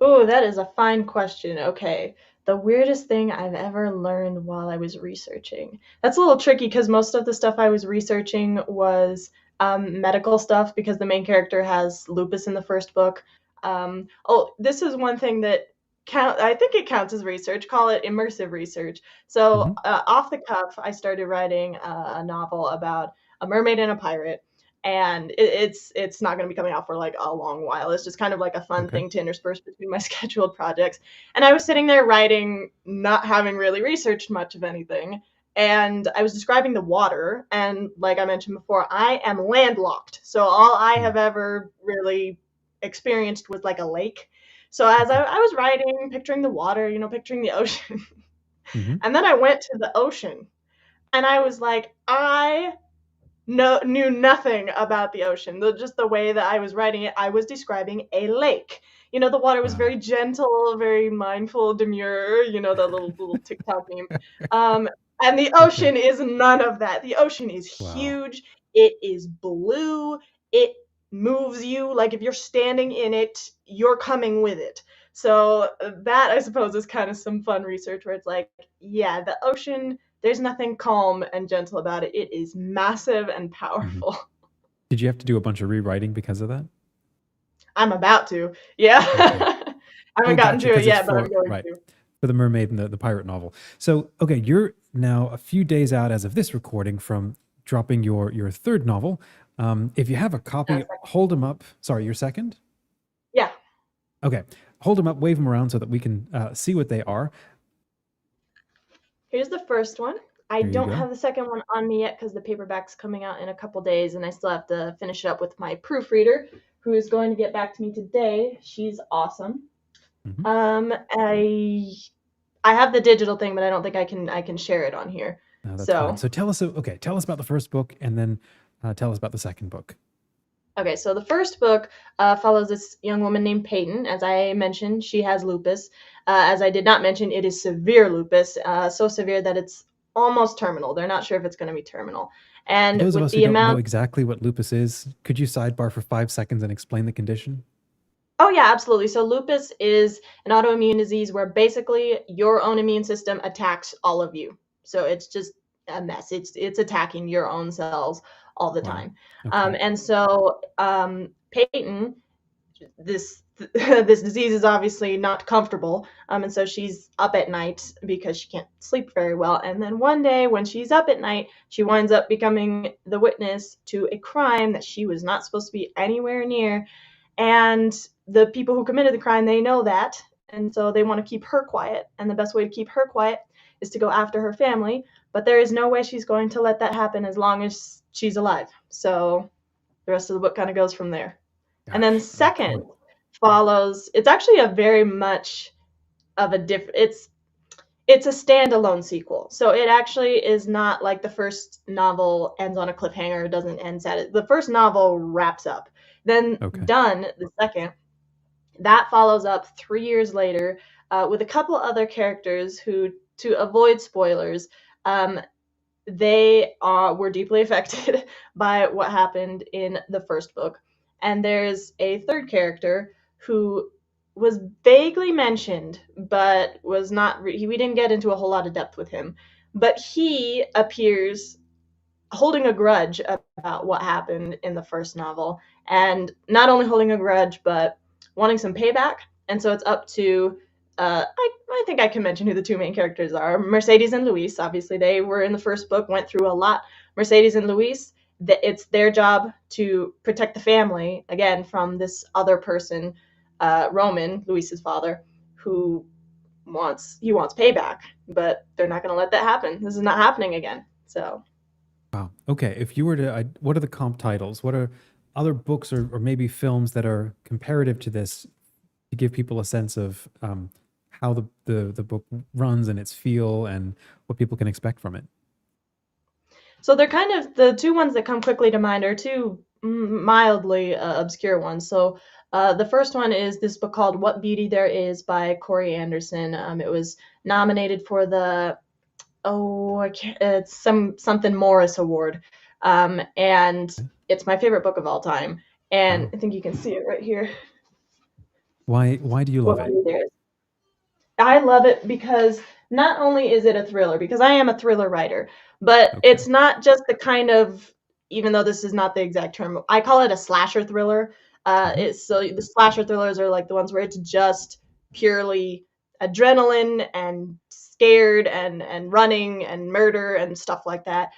Oh, that is a fine question. Okay. The weirdest thing I've ever learned while I was researching. That's a little tricky because most of the stuff I was researching was medical stuff because the main character has lupus in the first book. This is one thing that I think it counts as research. Call it immersive research. So, Hmm. off the cuff, I started writing a novel about a mermaid and a pirate, and it's not going to be coming out for like a long while. It's just kind of like a fun Okay. thing to intersperse between my scheduled projects. And I was sitting there writing, not having really researched much of anything. And I was describing the water, and like I mentioned before, I am landlocked. So all I Mm. have ever really experienced was like a lake. So as Okay. I was writing, picturing the water, picturing the ocean, Hmm. and then I went to the ocean, and I was like, I knew nothing about the ocean. Just the way that I was writing it, I was describing a lake. The water was Wow. very gentle, very mindful, demure. The little TikTok meme. Um, and the Okay. ocean is none of that. The ocean is Wow. huge. It is blue. It moves you like if you're standing in it, you're coming with it. So that I suppose is kind of some fun research where it's like, yeah, the ocean, there's nothing calm and gentle about it. It is massive and Hmm. powerful. Did you have to do a bunch of rewriting because of that? I'm about to. Yeah. Okay. I Oh, haven't gotten gotcha. to it Because it's yet, but I'm for going right to. for the mermaid and the pirate novel. So, okay, you're now a few days out as of this recording from dropping your third novel. If you have a copy, hold them up. Sorry, your second. Yeah. Okay, hold them up, wave them around so that we can see what they are. Here's the first one. I Here you don't go. have the second one on me yet because the paperback's coming out in a couple days, and I still have to finish it up with my proofreader, who is going to get back to me today. She's awesome. Hmm. I have the digital thing, but I don't think I can share it on here. That's fine. So So tell us. Okay, tell us about the first book, and then tell us about the second book. okay, so the first book follows this young woman named Peyton. As I mentioned, she has lupus. As I did not mention, it is severe lupus, so severe that it's almost terminal. They're not sure if it's going to be terminal. For And those of with us who the don't know amount, exactly what lupus is, could you sidebar for 5 seconds and explain the condition? oh yeah, absolutely. So lupus is an autoimmune disease where basically your own immune system attacks all of you. So it's just a mess. It's attacking your own cells all the Wow. time. Okay. And so Peyton, this this disease is obviously not comfortable, and so she's up at night because she can't sleep very well. And then one day when she's up at night, she winds up becoming the witness to a crime that she was not supposed to be anywhere near, and the people who committed the crime, they know that, and so they want to keep her quiet, and the best way to keep her quiet is to go after her family, but there is no way she's going to let that happen as long as she's alive. So the rest of the book kind of goes from there. And then the Gosh. Okay. second follows, it's actually a very much of a different, it's a standalone sequel. So it actually is not like the first novel ends on a cliffhanger, doesn't end sad. The first novel wraps up. Then Okay. Done, the second, that follows up 3 years later with a couple other characters who, to avoid spoilers, um, they were deeply affected by what happened in the first book. And there's a third character who was vaguely mentioned, but was not. We didn't get into a whole lot of depth with him. But he appears holding a grudge about what happened in the first novel, and not only holding a grudge, but wanting some payback. And so it's up to I think I can mention who the two main characters are. Mercedes and Luis. Obviously, they were in the first book, went through a lot. Mercedes and Luis, it's their job to protect the family, again, from this other person, Roman, Luis's father, who wants payback, but they're not going to let that happen. This is not happening again. So Wow. Okay. If you were to, what are the comp titles? What are other books or maybe films that are comparative to this to give people a sense of how the book runs and its feel and what people can expect from it? So they're kind of the two ones that come quickly to mind are two mildly obscure ones. So the first one is this book called What Beauty There Is by Corey Anderson. It was nominated for the it's something Morris Award, and Okay. it's my favorite book of all time. And Wow. I think you can see it right here. Why do you love What it? movie there is. I love it because not only is it a thriller, because I am a thriller writer, but Okay. it's not just the kind of, even though this is not the exact term, I call it a slasher thriller. Mhm. It's so the slasher thrillers are like the ones where it's just purely adrenaline and scared and running and murder and stuff like that.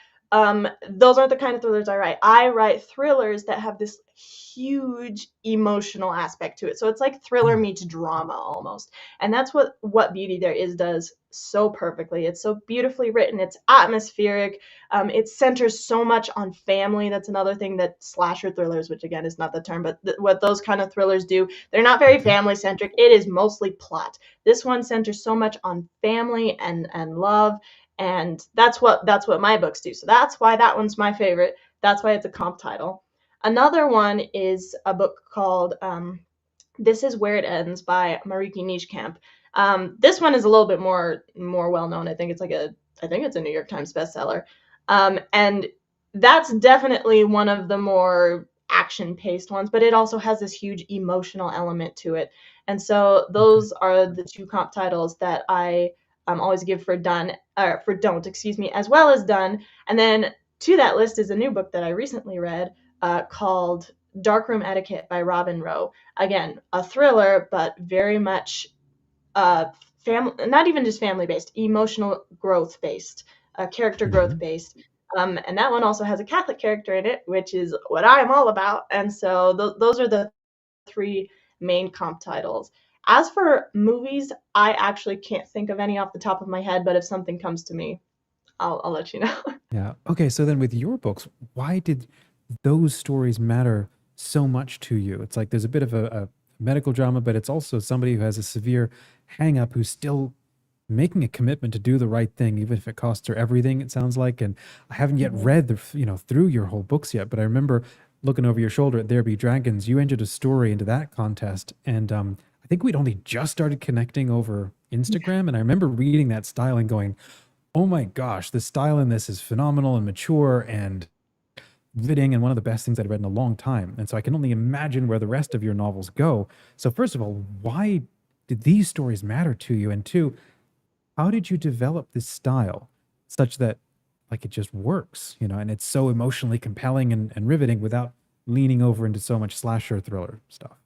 Those aren't the kind of thrillers I write. I write thrillers that have this huge emotional aspect to it. So it's like thriller Ah, meets drama almost, and that's what Beauty There Is does so perfectly. It's so beautifully written. It's atmospheric. It centers so much on family. That's another thing that slasher thrillers, which again is not the term, but what those kind of thrillers do, they're not very okay. family centric. It is mostly plot. This one centers so much on family and love, and that's what my books do. So that's why that one's my favorite. That's why it's a comp title. Another one is a book called This Is Where It Ends by Mariki Nijkamp. This one is a little bit more well known. I think it's a New York Times bestseller, and that's definitely one of the more action paced ones. But it also has this huge emotional element to it, and so Okay. those are the two comp titles that I always give for done or for don't, excuse me, as well as done. And then to that list is a new book that I recently read called Darkroom Etiquette by Robin Rowe. Again, a thriller, but very much not even just family based, emotional growth based, character growth Mhm. based. And that one also has a Catholic character in it, which is what I'm all about. And so those are the three main comp titles. As for movies, I actually can't think of any off the top of my head, but if something comes to me, I'll let you know. Yeah. Okay, so then with your books, why did those stories matter so much to you? It's like there's a bit of a medical drama, but it's also somebody who has a severe hang up who's still making a commitment to do the right thing, even if it costs her everything, it sounds like. And I haven't yet Mhm. read through your whole books yet, but I remember looking over your shoulder at There Be Dragons. You entered a story into that contest. And I think we'd only just started connecting over Instagram. And I remember reading that style and going, oh my gosh, the style in this is phenomenal and mature and riveting and one of the best things I've read in a long time. And so I can only imagine where the rest of your novels go. So first of all, why did these stories matter to you? And two, how did you develop this style such that like it just works, and it's so emotionally compelling and riveting without leaning over into so much slasher thriller stuff?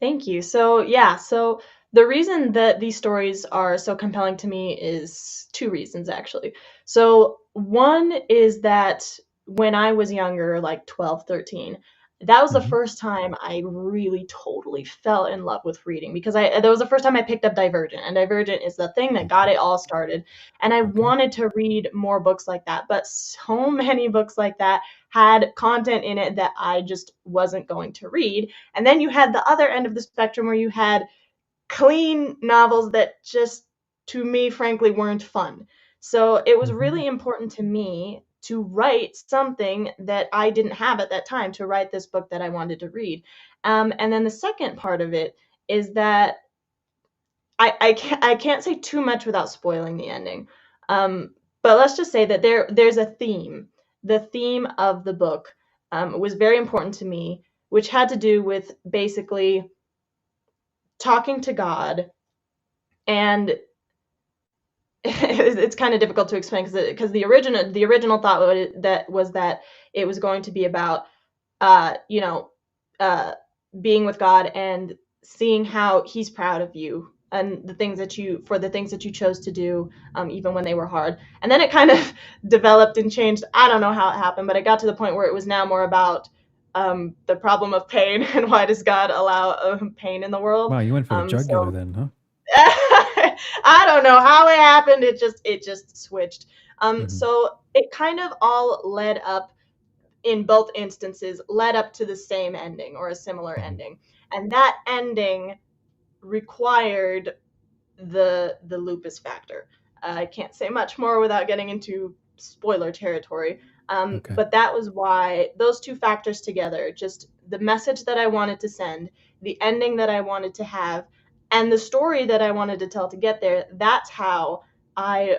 Thank you. So, yeah, so the reason that these stories are so compelling to me is two reasons, actually. So, one is that when I was younger, like 12, 13, that was the Hmm. first time I really totally fell in love with reading because that was the first time I picked up Divergent, and Divergent is the thing that got Okay. it all started. And I Okay. wanted to read more books like that, but so many books like that had content in it that I just wasn't going to read. And then you had the other end of the spectrum where you had clean novels that just, to me, frankly, weren't fun. So it was Hmm. really important to me to write something that I didn't have at that time, to write this book that I wanted to read. And then the second part of it is that I can't say too much without spoiling the ending. Um, but let's just say that there's a theme. The theme of the book was very important to me, which had to do with basically talking to God, and it's kind of difficult to explain because the original thought that it was going to be about uh, you know, uh, being with God and seeing how He's proud of you and the things that you chose to do, even when they were hard. And then it kind of developed and changed. I don't know how it happened, but it got to the point where it was now more about the problem of pain and why does God allow pain in the world. Wow, you went for the jugular So then, huh? I don't know how it happened. It just switched. Hmm. So it kind of all led up in both instances led up to the same ending or a similar Hmm. ending. And that ending required the lupus factor. I can't say much more without getting into spoiler territory. Okay. But that was why those two factors together, just the message that I wanted to send, the ending that I wanted to have, and the story that I wanted to tell to get there, that's how I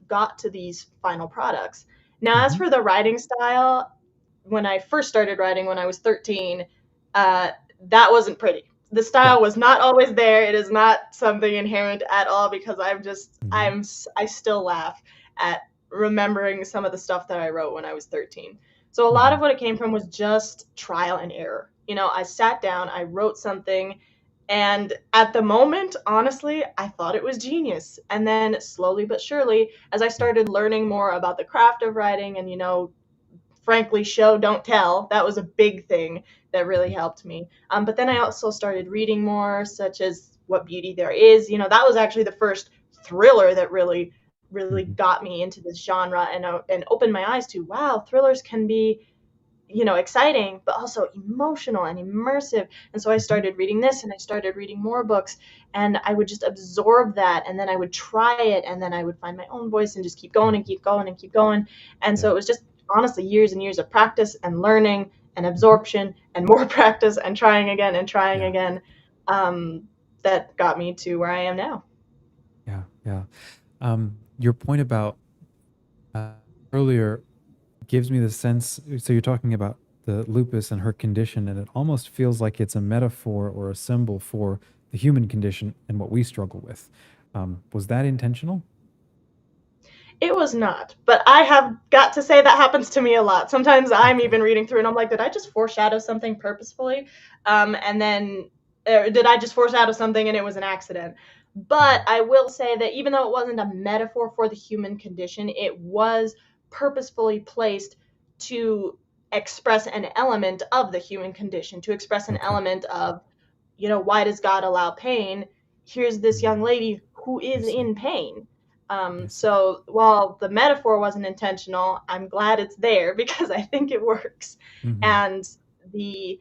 got to these final products. Now, as Hmm. for the writing style, when I first started writing when I was 13, uh, that wasn't pretty. the Yeah. style was not always there. It is not something inherent at all because Hmm. I still laugh at remembering some of the stuff that I wrote when I was 13. So a lot of Hmm. what it came from was just trial and error. I sat down, I wrote something, and at the moment, honestly, I thought it was genius. And then slowly but surely, as I Yeah. started learning more about the craft of writing and, frankly, show, don't tell, that was a big thing that really Hmm. helped me. But then I also started reading more, such as What Beauty There Is. That was actually the first thriller that really Hmm. got me into this genre and opened my eyes to, wow, thrillers can be exciting, but also emotional and immersive. And so I Hmm. started reading this and I started reading more books, and I would just absorb that, and then I would try it, and then I would find my own voice and just keep going and keep going and keep going. And so Yeah. it was just honestly years and years of practice and learning and Hmm. absorption and more practice and trying again and trying Yeah. again, that got me to where I am now. Yeah. Yeah. Your point about uh, earlier gives me the sense. So you're talking about the lupus and her condition, and it almost feels like it's a metaphor or a symbol for the human condition and what we struggle with. Was that intentional? It was not, but I have got to say that happens to me a lot. Sometimes I'm Okay. even reading through and I'm like, did I just foreshadow something purposefully? And then did I just foreshadow something and it was an accident? But Mhm. I will say that even though it wasn't a metaphor for the human condition, it was purposefully placed to express an element of the human condition, to express an Okay. element of, why does God allow pain? Here's this young Mm, lady who I is see. in pain. I see. So while the metaphor wasn't intentional, I'm glad it's there because I think it works. Hmm. And the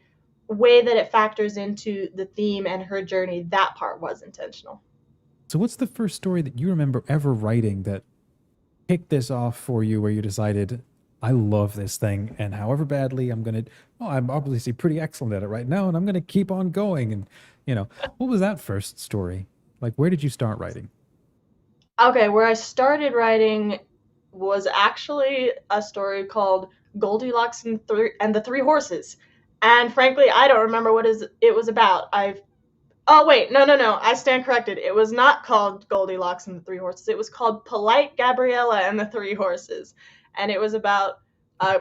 way that it factors into the theme and her journey, that part was intentional. So, what's the first story that you remember ever writing that kicked this off for you, where you decided, I love this thing, and however badly I'm obviously pretty excellent at it right now, and I'm gonna keep on going. And what was that first story? Like, where did you start writing? Okay, where I started writing was actually a story called Goldilocks and the Three Horses. And frankly, I don't remember it was about. I've Oh wait, no, no, no. I stand corrected. It was not called Goldilocks and the Three Horses. It was called Polite Gabriella and the Three Horses, and it was about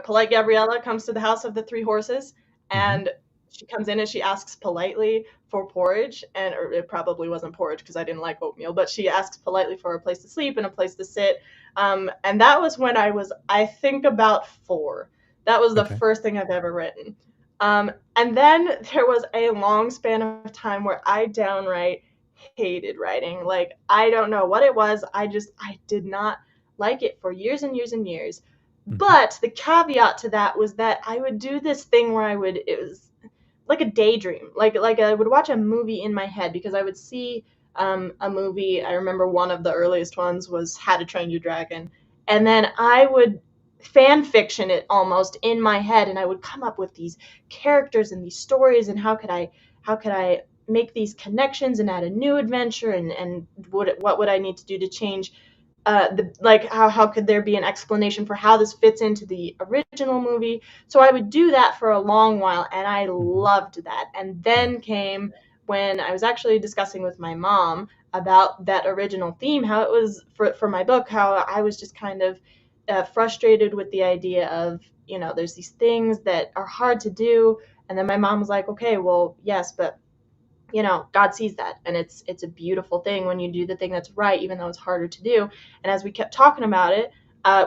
polite Gabriella comes to the house of the three horses, Hmm. and she comes in and she asks politely for porridge, and or it probably wasn't porridge because I didn't like oatmeal, but she asks politely for a place to sleep and a place to sit. And that was when I think, about 4. That was the Okay. first thing I've ever written. And then there was a long span of time where I downright hated writing. Like, I don't know what it was. I did not like it for years and years and years. Hmm. But the caveat to that was that I would do this thing where it was like a daydream. Like I would watch a movie in my head because I would see a movie. I remember one of the earliest ones was How to Train Your Dragon, and then I would fan fiction it almost in my head, and I would come up with these characters and these stories, and how could I make these connections and add a new adventure, and what would I need to do to change like how could there be an explanation for how this fits into the original movie. So I would do that for a long while, and I Hmm. loved that. And Yeah. then came when I was actually discussing with my mom about that original theme, how it was for my book, how I was just kind of frustrated with the idea of, there's these things that are hard to do. And then my mom was like, okay, well, yes, but God sees that, and it's a beautiful thing when you do the thing that's right, even though it's harder to do. And as we kept talking about it,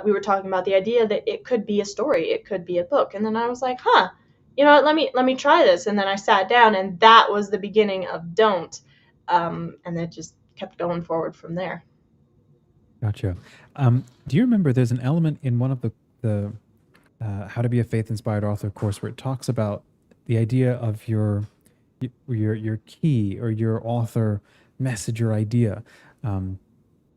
we were talking about the idea that it could be a story, it could be a book. And then I was like, huh, what, let me try this. And then I sat down, and that was the beginning of Don't. And it just kept going forward from there. Gotcha. Do you remember there's an element in one of the How to Be a Faith Inspired Author course where it talks about the idea of your key or your author message or idea. Um,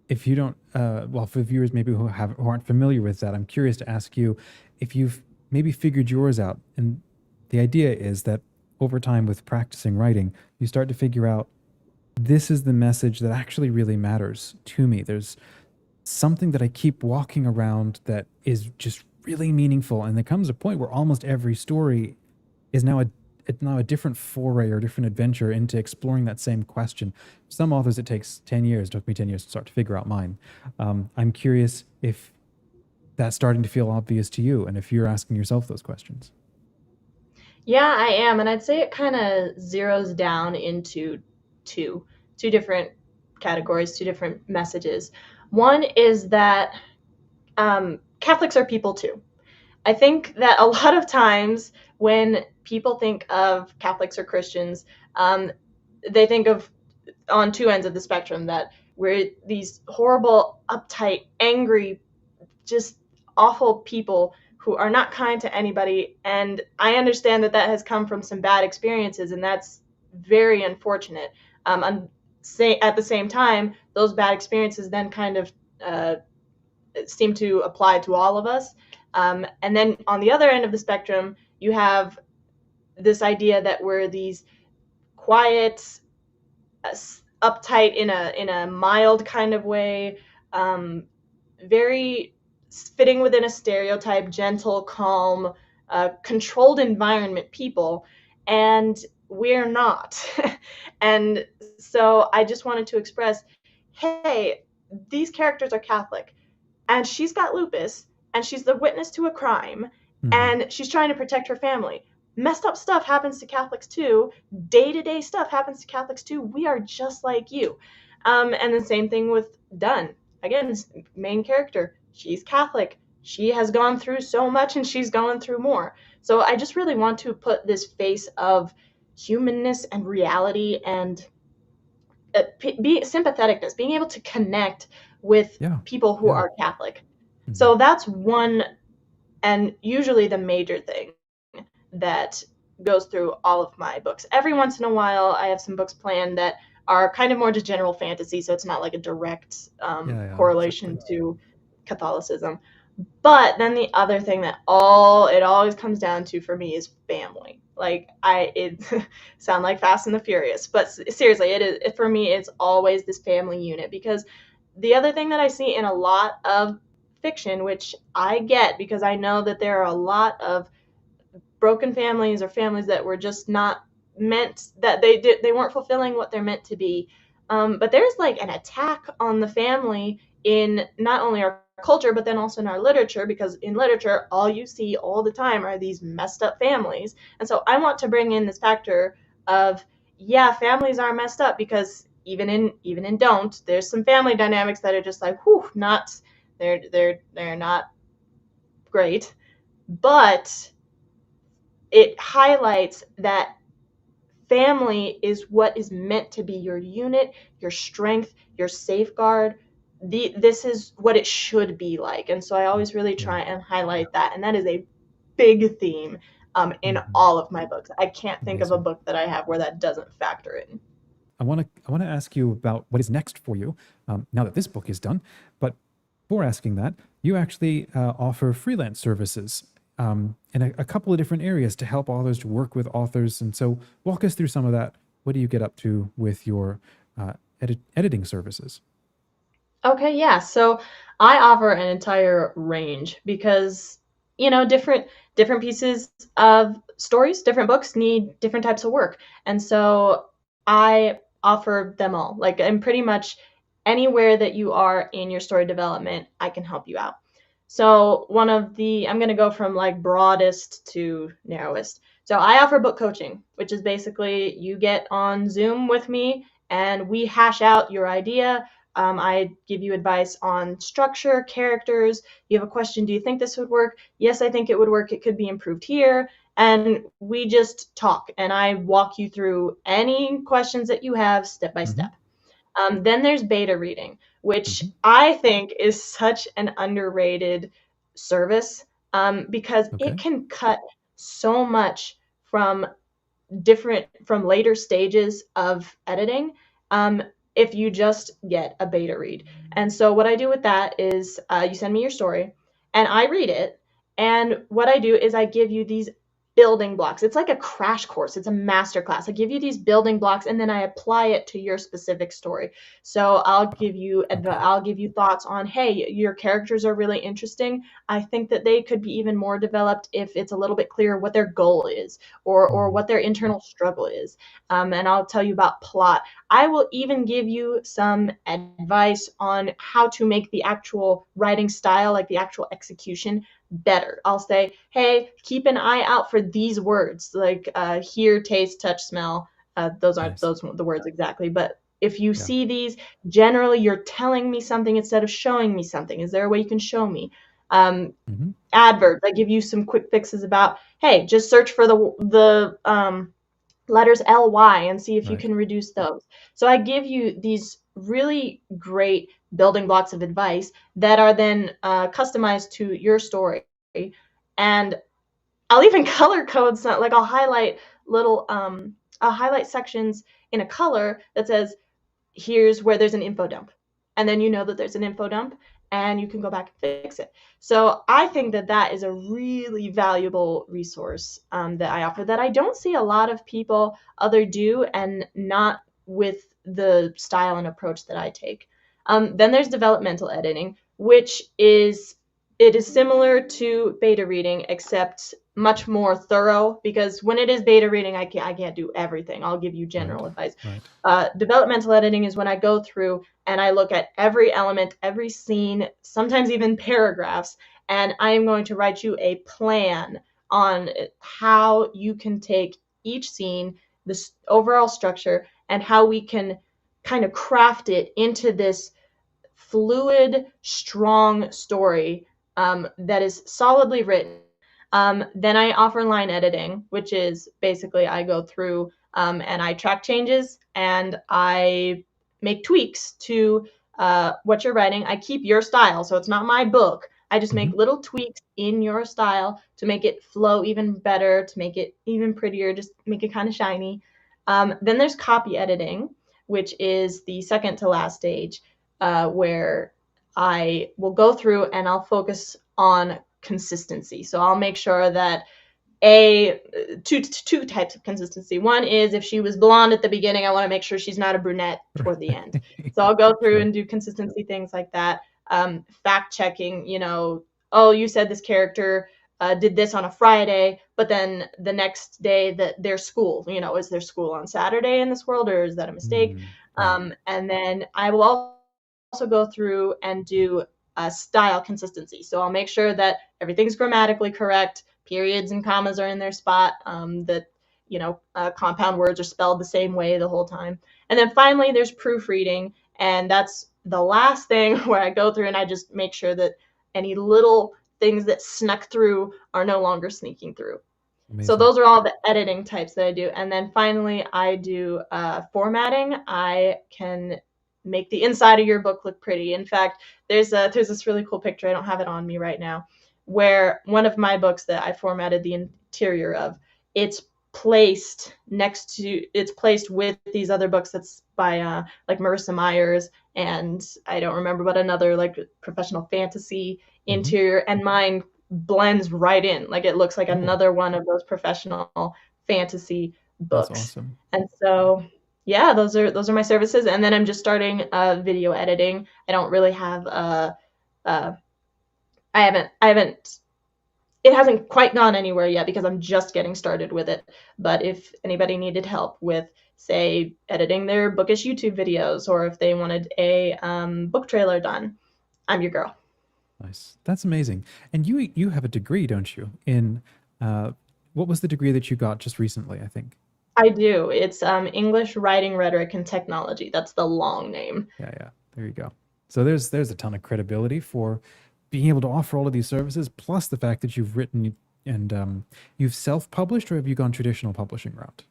if you don't, well, for viewers maybe who aren't familiar with that, I'm curious to ask you if you've maybe figured yours out. And the idea is that over time with practicing writing, you start to figure out this is the message that actually really matters to me. There's something that I keep walking around that is just really meaningful. And there comes a point where almost every story is now now a different foray or different adventure into exploring that same question. Some authors it takes 10 years. It took me 10 years to start to figure out mine. I'm curious if that's starting to feel obvious to you and if you're asking yourself those questions. Yeah, I am, and I'd say it kind of zeroes down into two two different categories, two different messages. One is that Catholics are people too. I think that a lot of times when people think of Catholics or Christians, they think of on two ends of the spectrum, that we're these horrible, uptight, angry, just awful people who are not kind to anybody. And I understand that that has come from some bad experiences, and that's very unfortunate. At the same time, those bad experiences then kind of uh, seem to apply to all of us. And then on the other end of the spectrum, you have this idea that we're these quiet, uptight in a mild kind of way, um, very fitting within a stereotype, gentle, calm, controlled environment people, and we're not. And so I just wanted to express, hey, these characters are Catholic, and she's got lupus, and she's the witness to a crime, Hmm. and she's trying to protect her family. Messed up stuff happens to Catholics too. Day-to-day stuff happens to Catholics too. We are just like you. And the same thing with Dunn. Again, main character, she's Catholic. She has gone through so much, and she's going through more. So I just really want to put this face of humanness and reality, and be sympatheticness, being able to connect with Yeah. people who Yeah. are Catholic. Hmm. So that's one, and usually the major thing that goes through all of my books. Every once in a while, I have some books planned that are kind of more just general fantasy, so it's not like a direct Yeah. Yeah. correlation Exactly. to Catholicism. But then the other thing that all it always comes down to for me is family. Like it sound like Fast and the Furious, but seriously, for me. It's always this family unit, because the other thing that I see in a lot of fiction, which I get because I know that there are a lot of broken families, or families that were just not meant, that they weren't fulfilling what they're meant to be. But there's like an attack on the family in not only our culture, but then also in our literature, because in literature all you see all the time are these messed up families. And so I want to bring in this factor of, yeah, families are messed up, because even in Don't, there's some family dynamics that are just like, whew, not, they're not great. But it highlights that family is what is meant to be your unit, your strength, your safeguard. This is what it should be like. And so I always really Yeah. try and highlight that. And that is a big theme in Hmm. all of my books. I can't think of a Amazing. book that I have where that doesn't factor in. I want to ask you about what is next for you now that this book is done. But before asking that, you actually offer freelance services in a couple of different areas to help authors to work with authors. And so, walk us through some of that. What do you get up to with your editing services? Okay, yeah. So I offer an entire range, because different pieces of stories, different books need different types of work. And so I offer them all. Like, I'm pretty much anywhere that you are in your story development, I can help you out. So I'm going to go from like broadest to narrowest. So I offer book coaching, which is basically you get on Zoom with me and we hash out your idea. I give you advice on structure, characters. You have a question, do you think this would work? Yes, I think it would work. It could be improved here. And we just talk, and I walk you through any questions that you have step by Hmm. step. Then there's beta reading, which Hmm. I think is such an underrated service, because it Okay. can cut so much from from later stages of editing, um, if you just get a beta read. And so what I do with that is, you send me your story and I read it. And what I do is I give you these building blocks. It's like a crash course. It's a master class. I give you these building blocks and then I apply it to your specific story. So I'll give you thoughts on, hey, your characters are really interesting. I think that they could be even more developed if it's a little bit clearer what their goal is, or Mm, what their internal struggle is. And I'll tell you about plot. I will even give you some advice on how to make the actual writing style, like the actual execution, better. I'll say, hey, keep an eye out for these words, like hear, taste, touch, smell. Those aren't nice. those the words exactly, but if you Yeah. see these, generally you're telling me something instead of showing me something. Is there a way you can show me? Hmm. Adverbs. I give you some quick fixes about, hey, just search for the letters ly and see if you Right. can reduce those. So I give you these really great building blocks of advice that are then customized to your story. And I'll even color code some, like I'll highlight sections in a color that says, here's where there's an info dump. And then you know that there's an info dump and you can go back and fix it. So I think that that is a really valuable resource that I offer that I don't see a lot of people other do, and not with the style and approach that I take. Then there's developmental editing, which is it is similar to beta reading, except much more thorough, because when it is beta reading, I can't do everything. I'll give you Right. general advice. Right. Developmental editing is when I go through and I look at every element, every scene, sometimes even paragraphs, and I am going to write you a plan on how you can take each scene, this overall structure, and how we can kind of craft it into this fluid, strong story that is solidly written. Then I offer line editing, which is basically I go through and I track changes and I make tweaks to what you're writing. I keep your style, so it's not my book. I just Hmm. make little tweaks in your style to make it flow even better, to make it even prettier, just make it kind of shiny. Then there's copy editing, which is the second to last stage, where I will go through and I'll focus on consistency. So I'll make sure that a two types of consistency. One is if she was blonde at the beginning, I want to make sure she's not a brunette toward the end. So I'll go through Sure. and do consistency things like that. Fact checking, oh, you said this character did this on a Friday, but then the next day that their school, is their school on Saturday in this world, or is that a mistake? Mm, right. And then I will also go through and do style consistency. So I'll make sure that everything's grammatically correct, periods and commas are in their spot, that compound words are spelled the same way the whole time. And then finally, there's proofreading, and that's the last thing where I go through and I just make sure that any little things that snuck through are no longer sneaking through. So Amazing. those are all the editing types that I do. And then finally, I do formatting. I can make the inside of your book look pretty. In fact, there's this really cool picture. I don't have it on me right now, where one of my books that I formatted the interior of, it's it's placed with these other books that's by like Marissa Myers, and I don't remember, but another like professional fantasy Hmm. interior, and mine blends right in. Like it looks like Oh, another one of those professional fantasy that's books. awesome. And so yeah, those are my services. And then I'm just starting video editing. I don't really have uh I haven't it hasn't quite gone anywhere yet because I'm just getting started with it. But if anybody needed help with, say, editing their bookish YouTube videos, or if they wanted a book trailer done, I'm your girl. Nice. That's amazing. And you have a degree, don't you? In uh, what was the degree that you got just recently? I think. I do. It's English Writing, Rhetoric, and Technology. That's the long name. Yeah, yeah. There you go. So there's a ton of credibility for being able to offer all of these services, plus the fact that you've written and you've self-published, or have you gone traditional publishing route?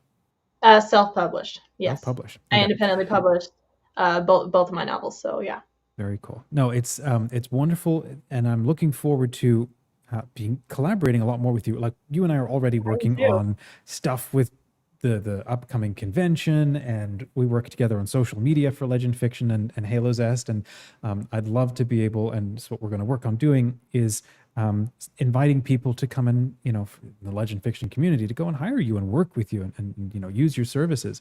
Self-published. Yes, Self-published. I Okay. independently published both of my novels. So yeah. Very cool. No, it's wonderful, and I'm looking forward to being collaborating a lot more with you. Like you and I are already I working do. on stuff with the upcoming convention, and we work together on social media for Legend Fiction and Halo Zest. And I'd love to be able, and so what we're going to work on doing is inviting people to come and, the legend fiction community to go and hire you and work with you and use your services.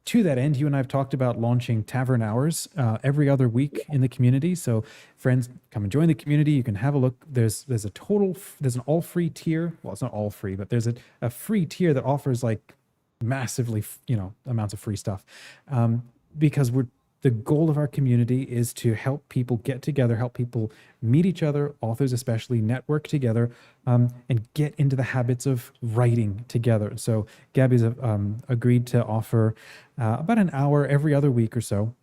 To that end, you and I have talked about launching tavern hours every other week in the community. So friends, come and join the community. You can have a look. There's an all free tier. Well, it's not all free, but there's a free tier that offers like massively, amounts of free stuff. Because the goal of our community is to help people get together, help people meet each other, authors especially, network together, and get into the habits of writing together. So Gabby's agreed to offer about an hour every other week or so.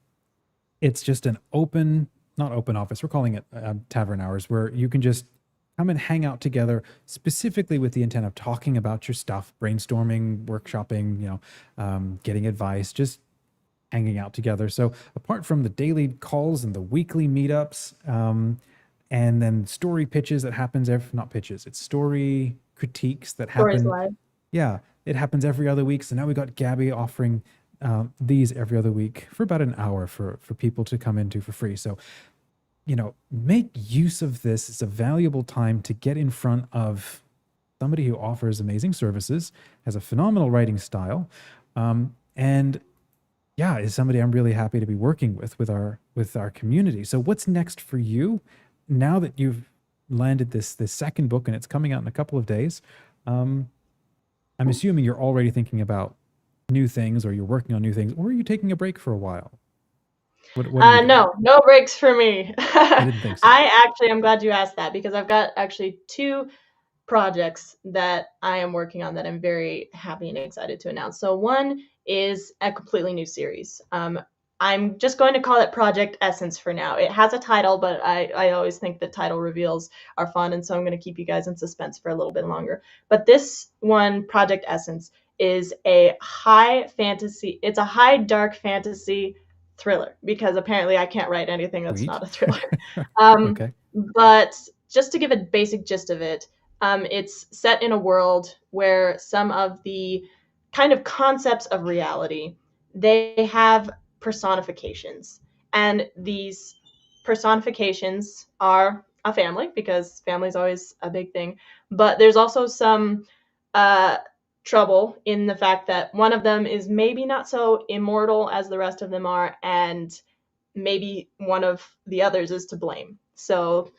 It's just an not open office, we're calling it tavern hours, where you can just come and hang out together specifically with the intent of talking about your stuff, brainstorming, workshopping, getting advice, just hanging out together. So apart from the daily calls and the weekly meetups, and then story pitches that happens not pitches, it's story critiques that Stories happen. live. Yeah, it happens every other week. So now we got Gabby offering these every other week for about an hour for people to come into for free. So, make use of this. It's a valuable time to get in front of somebody who offers amazing services, has a phenomenal writing style, and yeah, is somebody I'm really happy to be working with our community. So what's next for you now that you've landed this second book and it's coming out in a couple of days? I'm assuming you're already thinking about new things, or you're working on new things, or are you taking a break for a while? What are you doing? No breaks for me. I didn't think so. I'm glad you asked that, because I've got actually two projects that I am working on that I'm very happy and excited to announce. So one is a completely new series. I'm just going to call it Project Essence for now. It has a title, but I always think that title reveals are fun, and so I'm going to keep you guys in suspense for a little bit longer. But this one, Project Essence, is a high dark fantasy thriller, because apparently I can't write anything that's Sweet. not a thriller. Okay. But just to give a basic gist of it, it's set in a world where some of the kind of concepts of reality, they have personifications. And these personifications are a family, because family is always a big thing. But there's also some trouble in the fact that one of them is maybe not so immortal as the rest of them are, and maybe one of the others is to blame. So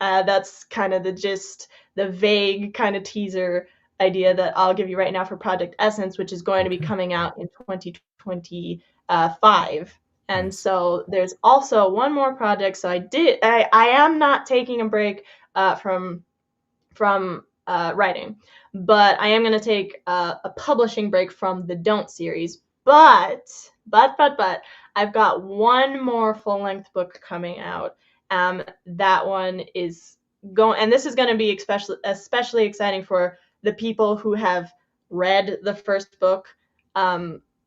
that's kind of the gist, the vague kind of teaser idea that I'll give you right now for Project Essence, which is going to be coming out in 2025. And Nice. so there's also one more project. So I am not taking a break from writing, but I am going to take a publishing break from the Don't series. But I've got one more full length book coming out. That one is going, and this is going to be especially exciting for the people who have read the first book,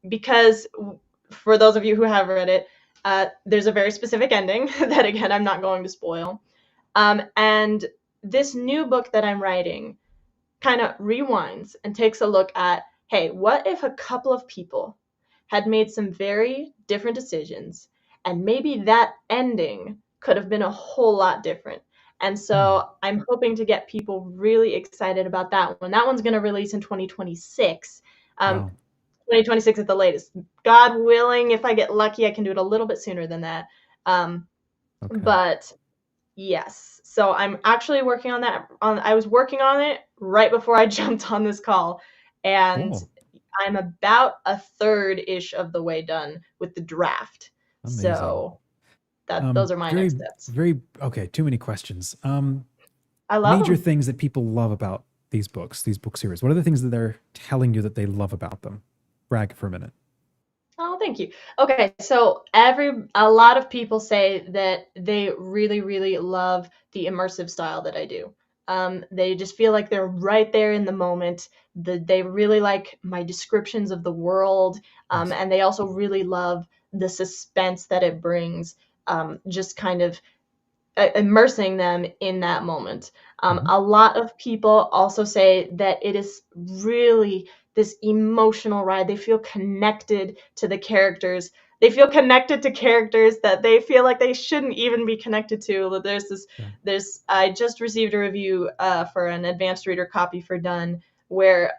because for those of you who have read it, there's a very specific ending that, again, I'm not going to spoil. And this new book that I'm writing kind of rewinds and takes a look at, hey, what if a couple of people had made some very different decisions, and maybe that ending could have been a whole lot different. And so I'm hoping to get people really excited about that one. That one's going to release in 2026. Wow. 2026 at the latest. God willing, if I get lucky, I can do it a little bit sooner than that. Okay. But yes, so I'm actually working on that. I was working on it right before I jumped on this call, and Cool. I'm about a third-ish of the way done with the draft. Amazing. So those are my very, next steps. Okay, too many questions. I love Major them. things that people love about these books, these book series. What are the things that they're telling you that they love about them? Brag for a minute. Oh, thank you. Okay, so a lot of people say that they really, really love the immersive style that I do. They just feel like they're right there in the moment. They really like my descriptions of the world, Nice. and they also really love the suspense that it brings. Just kind of immersing them in that moment. A lot of people also say that it is really this emotional ride. They feel connected to the characters. they feel connected to characters that they feel like they shouldn't even be connected to. Yeah. There's I just received a review for an advanced reader copy for Done where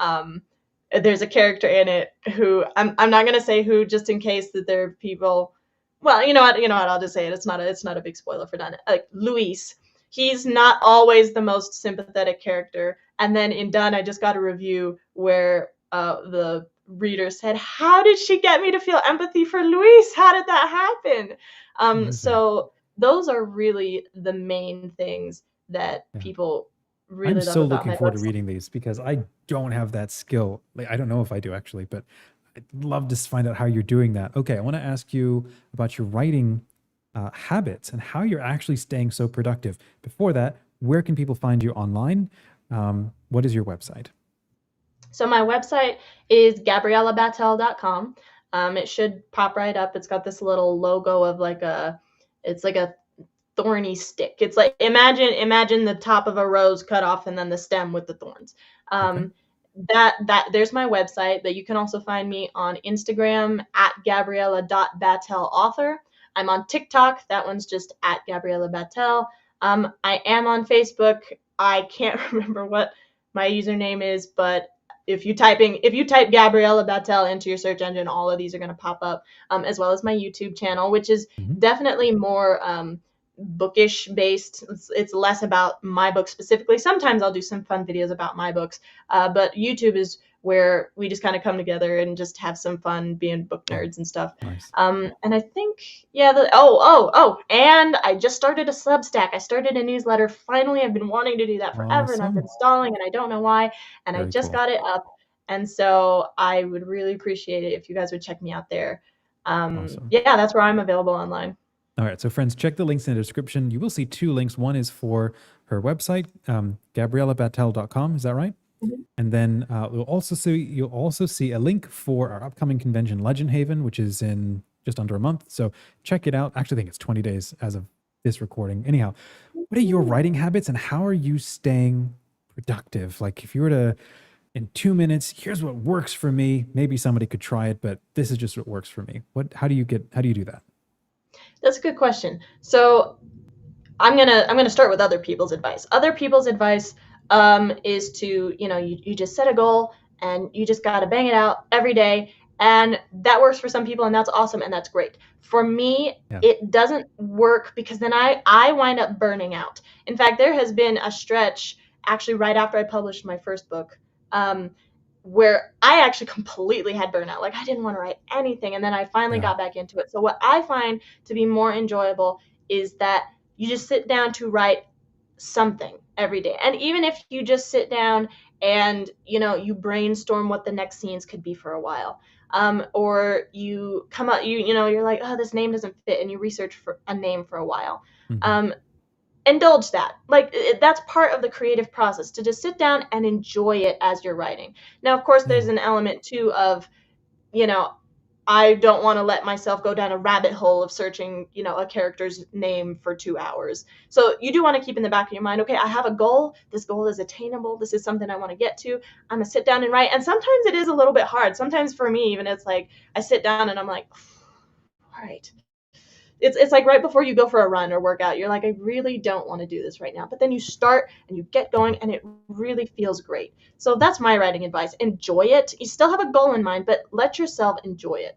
there's a character in it who I'm not gonna say who, just in case that there are people. Well, you know what, I'll just say it. It's not a big spoiler for Done. Like Luis, he's not always the most sympathetic character. And then in Done, I just got a review where the reader said, "How did she get me to feel empathy for Luis? How did that happen?" Amazing. So those are really the main things that Yeah. people I'm really love so about looking my forward to books. reading these because I don't have that skill. Like, I don't know if I do actually, but I'd love to find out how you're doing that. Okay, I want to ask you about your writing habits and how you're actually staying so productive. Before that, where can people find you online? What is your website? So my website is gabriellabatel.com. It should pop right up. It's got this little logo of it's like a thorny stick. It's like imagine the top of a rose cut off and then the stem with the thorns. Okay. That there's my website. That you can also find me on Instagram at gabriella.batelauthor. I'm on TikTok. That one's just at Gabriella Batel. I am on Facebook. I can't remember what my username is, but if you type Gabriella Batel into your search engine, all of these are going to pop up, as well as my YouTube channel, which is Mhm. definitely more bookish based. It's less about my book specifically. Sometimes I'll do some fun videos about my books, but YouTube is where we just kind of come together and just have some fun being book Yeah. nerds and stuff. Nice. And I think, yeah, and I just started a Substack. I started a newsletter. Finally, I've been wanting to do that forever, and I've been Awesome. stalling, and I don't know why. And I Very just cool. got it up, and so I would really appreciate it if you guys would check me out there. Awesome. Yeah, that's where I'm available online. All right, so friends, check the links in the description. You will see two links. One is for her website, gabriellabatel.com. Is that right? Mhm. And then you'll also see a link for our upcoming convention, Legend Haven, which is in just under a month. So check it out. Actually, I think it's 20 days as of this recording. Anyhow, what are your writing habits and how are you staying productive? Like, if you were to, in 2 minutes, here's what works for me. Maybe somebody could try it, but this is just what works for me. How do you do that? That's a good question. So I'm gonna start with other people's advice. Other people's advice is to, you just set a goal and you just gotta bang it out every day, and that works for some people, and that's awesome and that's great. For me, Yeah. it doesn't work because then I wind up burning out. In fact, there has been a stretch actually right after I published my first book. Um, where I actually completely had burnout. Like I didn't want to write anything, and then I finally Yeah. got back into it. So what I find to be more enjoyable is that you just sit down to write something every day. And even if you just sit down and, you brainstorm what the next scenes could be for a while. Or you come up, you're like, oh, this name doesn't fit, and you research for a name for a while. Mhm. Um, Indulge that. Like that's part of the creative process, to just sit down and enjoy it as you're writing. Now, of course, Yeah. there's an element too of, you know, I don't want to let myself go down a rabbit hole of searching, a character's name for 2 hours. So you do want to keep in the back of your mind, okay, I have a goal. This goal is attainable. This is something I want to get to. I'm going to sit down and write. And sometimes it is a little bit hard. Sometimes for me, even it's like I sit down and I'm like, all right. It's like right before you go for a run or workout, you're like, I really don't want to do this right now. But then you start and you get going and it really feels great. So that's my writing advice. Enjoy it. You still have a goal in mind, but let yourself enjoy it.